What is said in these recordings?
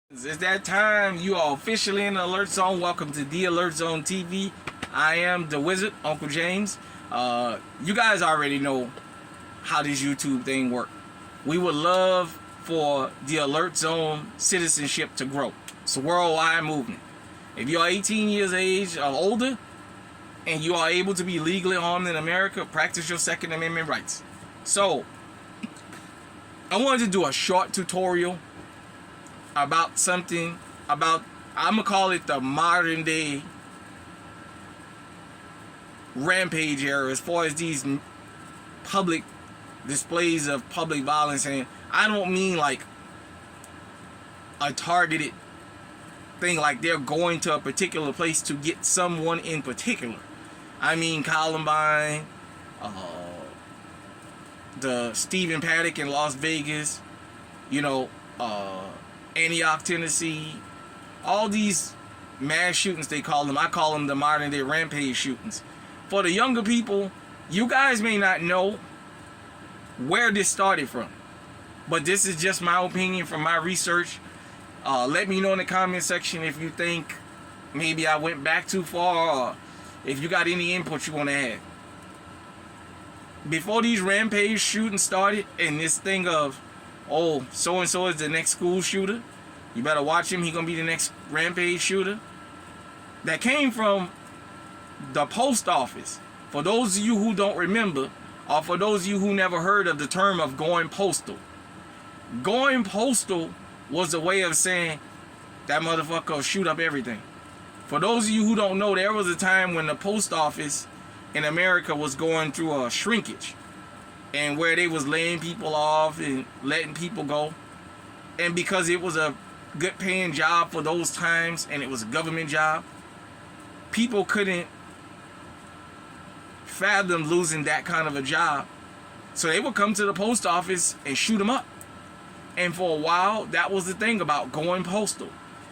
It's that time. You are officially in the Alert Zone. Welcome to the Alert Zone TV. I am the Wizard, Uncle James. You guys already know how this YouTube thing works. We would love for the Alert Zone citizenship to grow. It's a worldwide movement. If you are 18 years of age or older and you are able to be legally armed in America, practice your Second Amendment rights. So, I wanted to do a short tutorial about something I'm gonna call it the modern day rampage era as far as these public displays of public violence. And I don't mean like a targeted thing like they're going to a particular place to get someone in particular. I mean Columbine, the Stephen Paddock in Las Vegas, Antioch, Tennessee, all these mass shootings they call them. I call them the modern day rampage shootings. For the younger people, you guys may not know where this started from, but this is just my opinion from my research. Let me know in the comment section if you think maybe I went back too far, or if you got any input you want to add. Before these rampage shootings started, and this thing of, oh, so-and-so is the next school shooter, you better watch him, he gonna be the next rampage shooter, that came from the post office. For those of you who don't remember, or for those of you who never heard of the term of going postal, going postal was a way of saying that motherfucker will shoot up everything. For those of you who don't know, there was a time when the post office in America was going through a shrinkage, and where they was laying people off and letting people go. And because it was a good paying job for those times, and it was a government job, people couldn't fathom losing that kind of a job. So they would come to the post office and shoot them up. And for a while, that was the thing about going postal.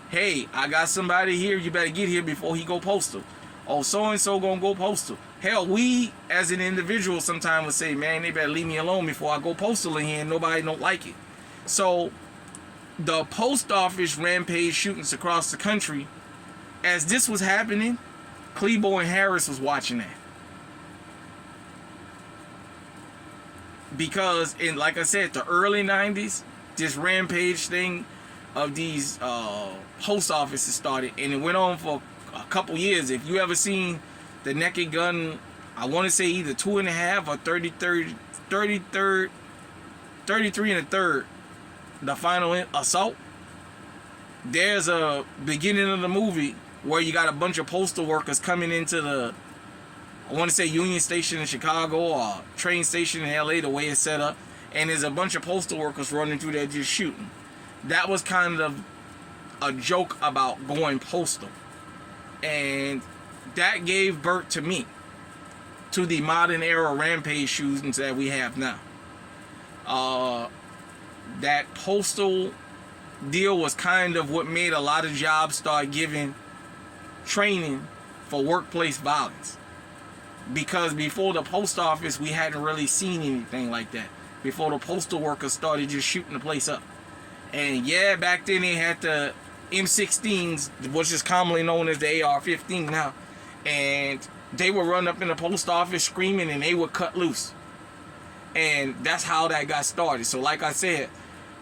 Hey, I got somebody here, you better get here before he go postal. Oh, so-and-so gonna go postal. Hell, we as an individual sometimes would say, man, they better leave me alone before I go postal in here, and nobody don't like it. So the post office rampage shootings across the country, as this was happening, Clebo and Harris was watching that. Because in, like I said, the early 90s, this rampage thing of these post offices started, and it went on for a couple years. If you ever seen the Naked Gun, I want to say either 2.5 or 33 and a third, the final assault, there's a beginning of the movie where you got a bunch of postal workers coming into the, I want to say Union Station in Chicago or train station in LA, the way it's set up, and there's a bunch of postal workers running through there just shooting. That was kind of a joke about going postal. And that gave birth to me, to the modern era rampage shootings that we have now. That postal deal was kind of what made a lot of jobs start giving training for workplace violence. Because before the post office, we hadn't really seen anything like that. Before the postal workers started just shooting the place up. And yeah, back then they had the M16s, which is commonly known as the AR-15 now, and they would run up in the post office screaming, and they would cut loose. And that's how that got started. So like I said,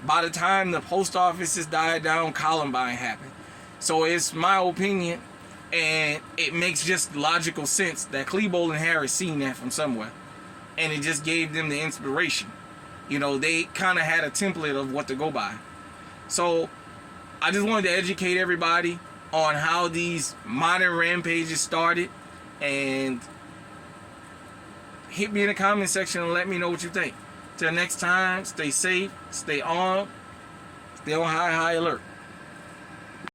by the time the post offices died down, Columbine happened. So it's my opinion, and it makes just logical sense that Clebo and Harris seen that from somewhere, and it just gave them the inspiration. They kind of had a template of what to go by. So I just wanted to educate everybody on how these modern rampages started, and hit me in the comment section and let me know what you think. Till next time, stay safe, stay armed, stay on high alert.